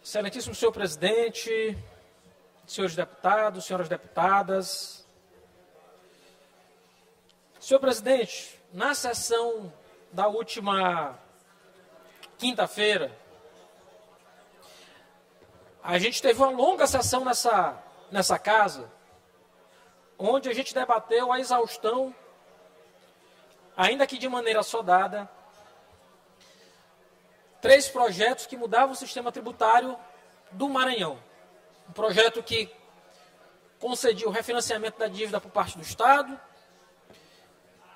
Excelentíssimo senhor presidente, senhores deputados, senhoras deputadas. Senhor presidente, na sessão da última quinta-feira, a gente teve uma longa sessão nessa casa, onde a gente debateu a exaustão, ainda que de maneira assodada, 3 projetos que mudavam o sistema tributário do Maranhão. Um projeto que concedia o refinanciamento da dívida por parte do Estado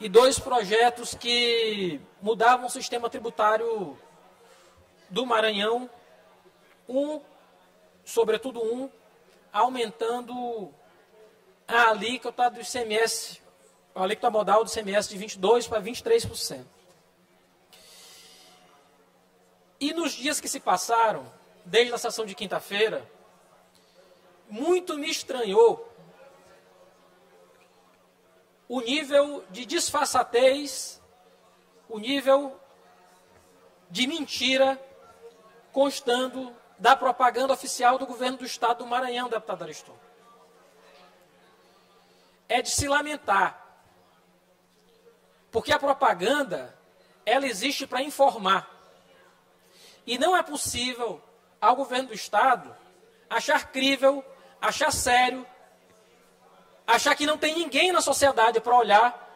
e 2 projetos que mudavam o sistema tributário do Maranhão, sobretudo um, aumentando a alíquota do ICMS, a alíquota modal do ICMS de 22% para 23%. E nos dias que se passaram, desde a sessão de quinta-feira, muito me estranhou o nível de disfarçatez, o nível de mentira constando da propaganda oficial do governo do Estado do Maranhão, deputado Ariston. É de se lamentar, porque a propaganda, ela existe para informar. E não é possível ao governo do Estado achar crível, achar sério, achar que não tem ninguém na sociedade para olhar,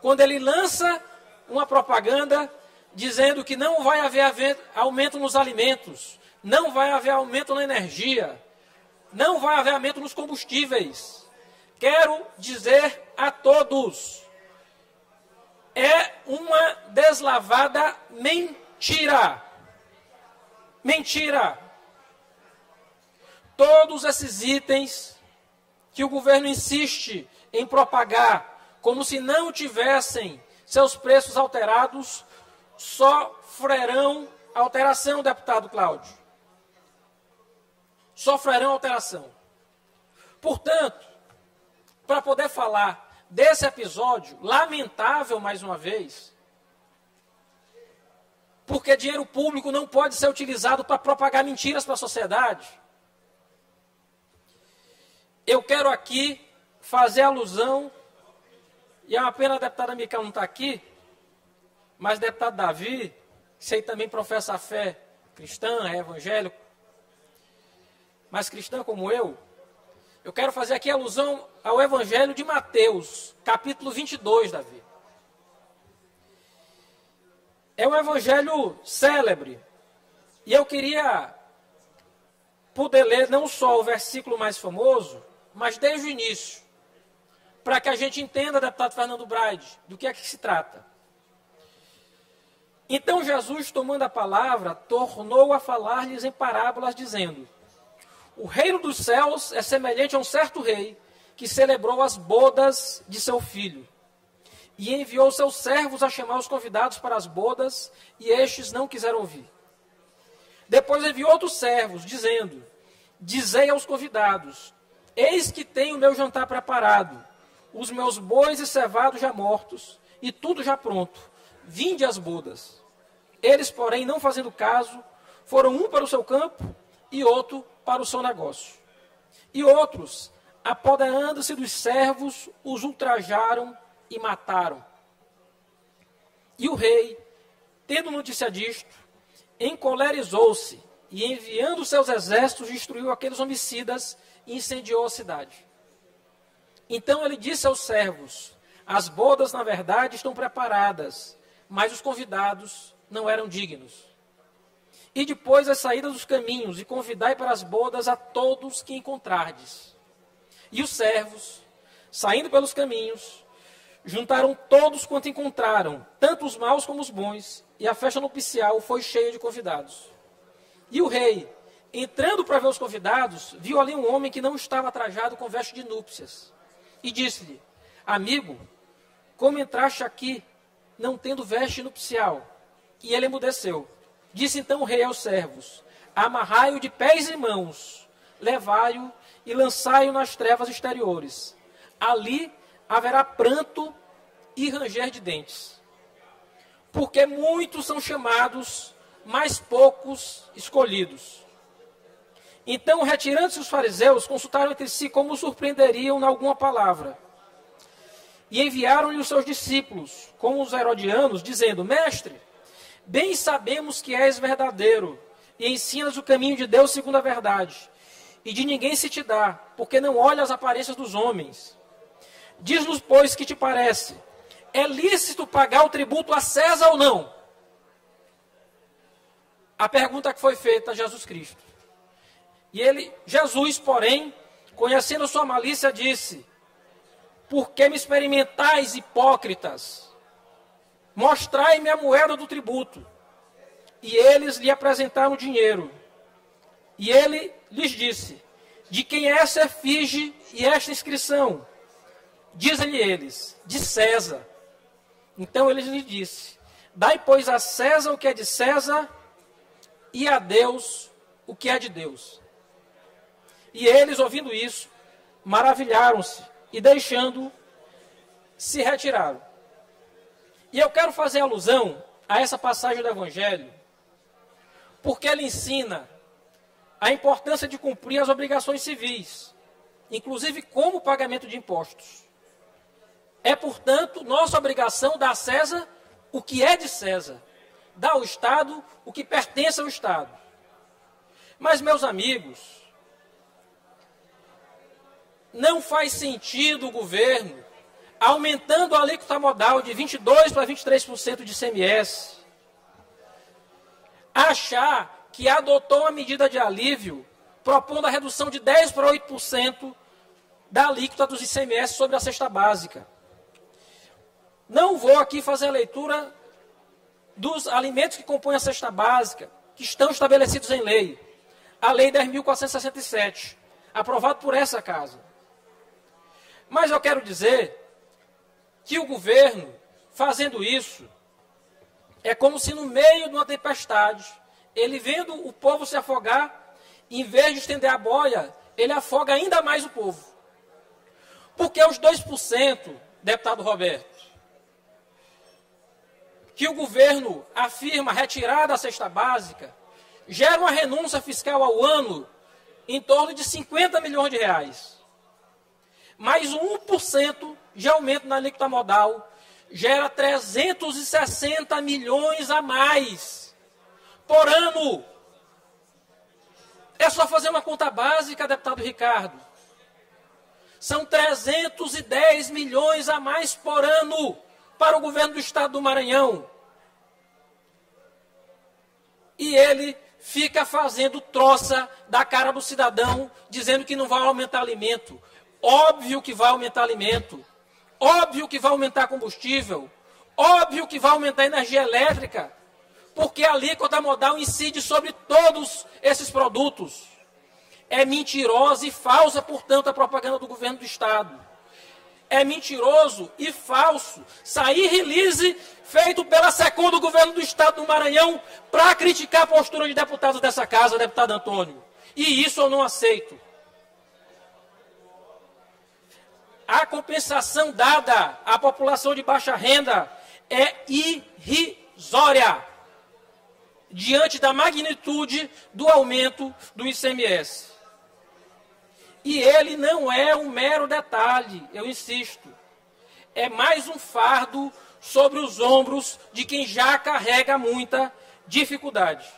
quando ele lança uma propaganda dizendo que não vai haver aumento nos alimentos, não vai haver aumento na energia, não vai haver aumento nos combustíveis. Quero dizer a todos, é uma deslavada mentira. Mentira! Todos esses itens que o governo insiste em propagar como se não tivessem seus preços alterados, sofrerão alteração, deputado Cláudio. Sofrerão alteração. Portanto, para poder falar desse episódio, lamentável mais uma vez, porque dinheiro público não pode ser utilizado para propagar mentiras para a sociedade. Eu quero aqui fazer alusão, e é uma pena a deputada Micael não estar aqui, mas o deputado Davi, que aí também professa a fé cristã, é evangélico, mas cristã como eu quero fazer aqui alusão ao Evangelho de Mateus, capítulo 22, Davi. É um evangelho célebre. E eu queria poder ler não só o versículo mais famoso, mas desde o início, para que a gente entenda, deputado Fernando Braide, do que é que se trata. Então Jesus, tomando a palavra, tornou a falar-lhes em parábolas, dizendo: o reino dos céus é semelhante a um certo rei que celebrou as bodas de seu filho. E enviou seus servos a chamar os convidados para as bodas, e estes não quiseram ouvir. Depois enviou outros servos, dizendo: dizei aos convidados: eis que tenho o meu jantar preparado, os meus bois e cevados já mortos, e tudo já pronto. Vinde às bodas. Eles, porém, não fazendo caso, foram um para o seu campo e outro para o seu negócio. E outros, apoderando-se dos servos, os ultrajaram e mataram. E o rei, tendo notícia disto, encolerizou-se e, enviando seus exércitos, destruiu aqueles homicidas e incendiou a cidade. Então ele disse aos servos: as bodas, na verdade, estão preparadas, mas os convidados não eram dignos. E depois as saídas dos caminhos, e convidai para as bodas a todos que encontrardes. E os servos, saindo pelos caminhos, juntaram todos quanto encontraram, tanto os maus como os bons, e a festa nupcial foi cheia de convidados. E o rei, entrando para ver os convidados, viu ali um homem que não estava trajado com veste de núpcias. E disse-lhe: amigo, como entraste aqui, não tendo veste nupcial? E ele emudeceu. Disse então o rei aos servos: amarrai-o de pés e mãos, levai-o e lançai-o nas trevas exteriores. Ali haverá pranto e ranger de dentes. Porque muitos são chamados, mas poucos escolhidos. Então, retirando-se os fariseus, consultaram entre si como o surpreenderiam em alguma palavra. E enviaram-lhe os seus discípulos, como os herodianos, dizendo: Mestre, bem sabemos que és verdadeiro, e ensinas o caminho de Deus segundo a verdade. E de ninguém se te dá, porque não olha as aparências dos homens. Diz-nos, pois, que te parece? É lícito pagar o tributo a César ou não? A pergunta que foi feita a Jesus Cristo. E Jesus, porém, conhecendo sua malícia, disse: Por que me experimentais, hipócritas? Mostrai-me a moeda do tributo. E eles lhe apresentaram o dinheiro. E ele lhes disse: De quem é essa efígie e esta inscrição? Dizem-lhe eles: De César. Então ele lhe disse: Dai, pois, a César o que é de César, e a Deus o que é de Deus. E eles, ouvindo isso, maravilharam-se, e deixando, se retiraram. E eu quero fazer alusão a essa passagem do Evangelho, porque ela ensina a importância de cumprir as obrigações civis, inclusive como o pagamento de impostos. É, portanto, nossa obrigação dar a César o que é de César, dar ao Estado o que pertence ao Estado. Mas, meus amigos, não faz sentido o governo, aumentando a alíquota modal de 22% para 23% de ICMS, achar que adotou uma medida de alívio, propondo a redução de 10% para 8% da alíquota dos ICMS sobre a cesta básica. Não vou aqui fazer a leitura dos alimentos que compõem a cesta básica, que estão estabelecidos em lei. A Lei 10.467, aprovada por essa Casa. Mas eu quero dizer que o governo, fazendo isso, é como se no meio de uma tempestade, ele vendo o povo se afogar, em vez de estender a boia, ele afoga ainda mais o povo. Porque os 2%, deputado Roberto, que o governo afirma retirar da cesta básica, gera uma renúncia fiscal ao ano em torno de 50 milhões de reais. Mais 1% de aumento na alíquota modal gera 360 milhões a mais por ano. É só fazer uma conta básica, deputado Ricardo. São 310 milhões a mais por ano para o governo do estado do Maranhão. E ele fica fazendo troça da cara do cidadão, dizendo que não vai aumentar alimento. Óbvio que vai aumentar alimento. Óbvio que vai aumentar combustível. Óbvio que vai aumentar energia elétrica. Porque a alíquota modal incide sobre todos esses produtos. É mentirosa e falsa, portanto, a propaganda do governo do estado. É mentiroso e falso sair release feito pela SECOM do governo do estado do Maranhão para criticar a postura de deputados dessa casa, deputado Antônio. E isso eu não aceito. A compensação dada à população de baixa renda é irrisória diante da magnitude do aumento do ICMS. E ele não é um mero detalhe, eu insisto. É mais um fardo sobre os ombros de quem já carrega muita dificuldade.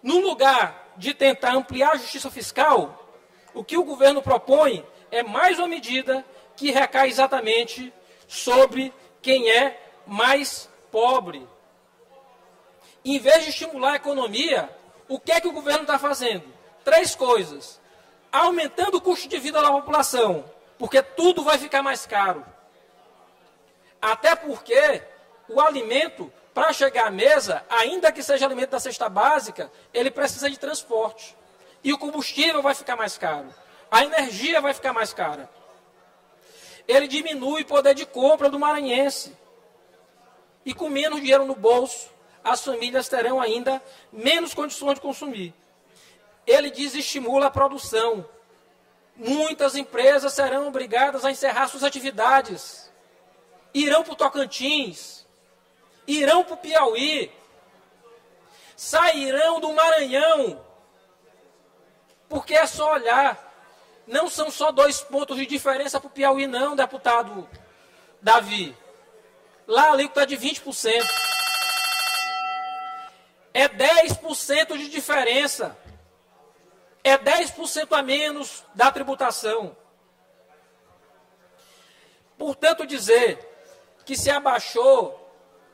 No lugar de tentar ampliar a justiça fiscal, o que o governo propõe é mais uma medida que recai exatamente sobre quem é mais pobre. Em vez de estimular a economia, o que é que o governo está fazendo? 3 coisas. Aumentando o custo de vida da população, porque tudo vai ficar mais caro. Até porque o alimento, para chegar à mesa, ainda que seja alimento da cesta básica, ele precisa de transporte. E o combustível vai ficar mais caro. A energia vai ficar mais cara. Ele diminui o poder de compra do maranhense. E com menos dinheiro no bolso, as famílias terão ainda menos condições de consumir. Ele desestimula a produção. Muitas empresas serão obrigadas a encerrar suas atividades. Irão para o Tocantins. Irão para o Piauí. Sairão do Maranhão. Porque é só olhar. Não são só 2 pontos de diferença para o Piauí, não, deputado Davi. Lá a alíquota é de 20%. É 10% de diferença. É 10% a menos da tributação. Portanto, dizer que se abaixou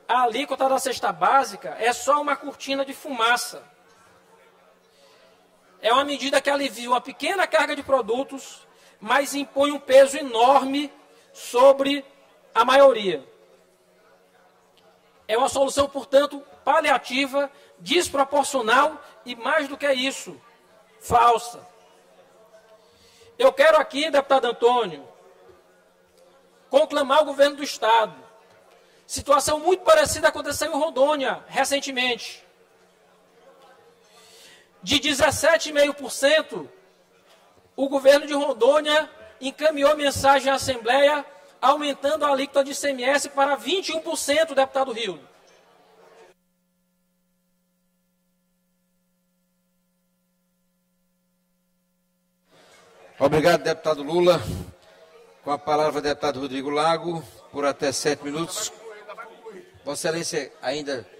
a alíquota da cesta básica é só uma cortina de fumaça. É uma medida que alivia uma pequena carga de produtos, mas impõe um peso enorme sobre a maioria. É uma solução, portanto, paliativa, desproporcional e, mais do que isso, falsa. Eu quero aqui, deputado Antônio, conclamar o governo do Estado. Situação muito parecida aconteceu em Rondônia, recentemente. De 17,5%, o governo de Rondônia encaminhou mensagem à Assembleia, aumentando a alíquota de ICMS para 21%, deputado Rio. Obrigado, deputado Lula. Com a palavra, deputado Rodrigo Lago, por até 7 minutos. Vossa Excelência, ainda...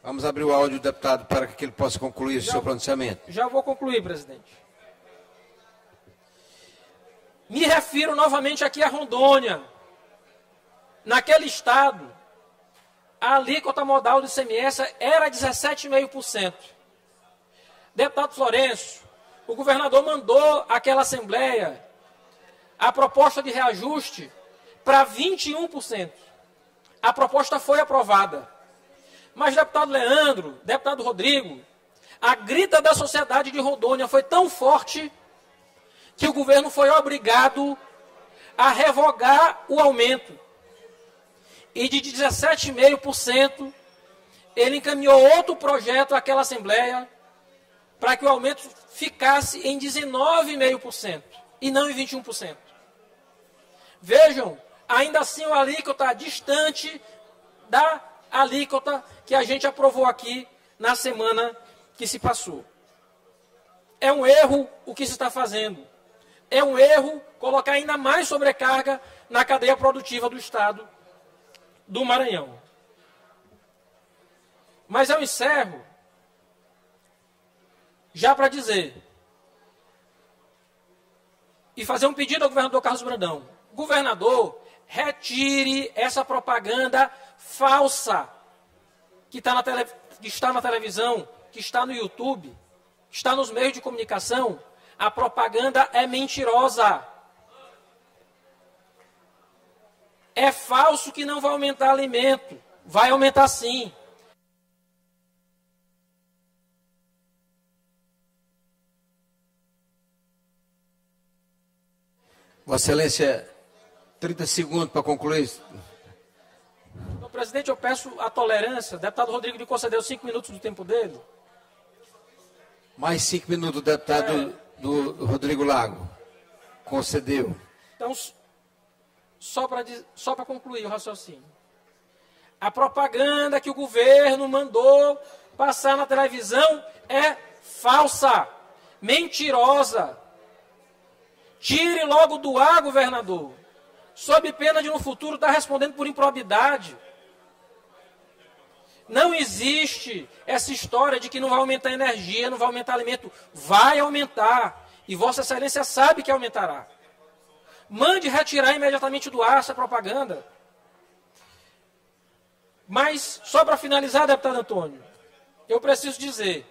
Vamos abrir o áudio do deputado para que ele possa concluir o seu pronunciamento. Já vou concluir, presidente. Me refiro novamente aqui a Rondônia. Naquele estado, a alíquota modal do ICMS era 17,5%. Deputado Florencio, o governador mandou àquela Assembleia a proposta de reajuste para 21%. A proposta foi aprovada. Mas, deputado Leandro, deputado Rodrigo, a grita da sociedade de Rondônia foi tão forte que o governo foi obrigado a revogar o aumento. E de 17,5%, ele encaminhou outro projeto àquela Assembleia para que o aumento ficasse em 19,5% e não em 21%. Vejam, ainda assim o alíquota está distante da alíquota que a gente aprovou aqui na semana que se passou. É um erro o que se está fazendo. É um erro colocar ainda mais sobrecarga na cadeia produtiva do Estado do Maranhão. Mas eu encerro já para dizer e fazer um pedido ao governador Carlos Brandão. Governador, retire essa propaganda falsa que está na televisão, que está no YouTube, que está nos meios de comunicação. A propaganda é mentirosa. É falso que não vai aumentar alimento. Vai aumentar sim. Vossa Excelência, 30 segundos para concluir. Então, presidente, eu peço a tolerância. O deputado Rodrigo me concedeu 5 minutos do tempo dele. Mais 5 minutos, deputado do Rodrigo Lago. Concedeu. Então, só para concluir o raciocínio. A propaganda que o governo mandou passar na televisão é falsa, mentirosa. Tire logo do ar, governador, sob pena de no futuro estar respondendo por improbidade. Não existe essa história de que não vai aumentar energia, não vai aumentar alimento. Vai aumentar. E Vossa Excelência sabe que aumentará. Mande retirar imediatamente do ar essa propaganda. Mas, só para finalizar, deputado Antônio, eu preciso dizer,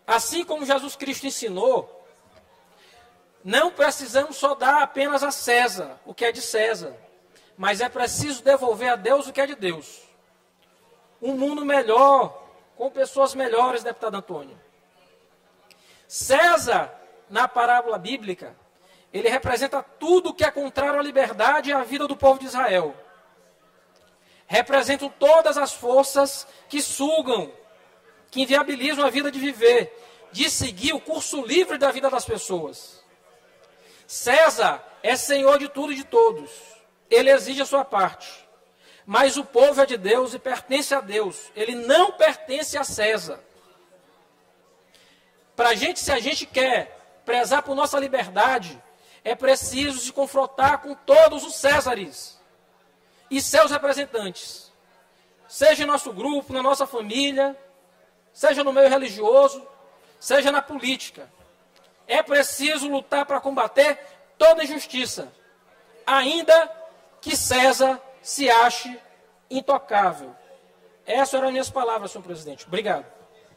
assim como Jesus Cristo ensinou, não precisamos só dar apenas a César o que é de César, mas é preciso devolver a Deus o que é de Deus. Um mundo melhor, com pessoas melhores, deputado Antônio. César, na parábola bíblica, ele representa tudo que é contrário à liberdade e à vida do povo de Israel. Representam todas as forças que sugam, que inviabilizam a vida de viver, de seguir o curso livre da vida das pessoas. César é senhor de tudo e de todos. Ele exige a sua parte. Mas o povo é de Deus e pertence a Deus. Ele não pertence a César. se a gente quer prezar por nossa liberdade, é preciso se confrontar com todos os Césares e seus representantes. Seja em nosso grupo, na nossa família, seja no meio religioso, seja na política. É preciso lutar para combater toda injustiça, ainda que César se ache intocável. Essas eram as minhas palavras, senhor presidente. Obrigado.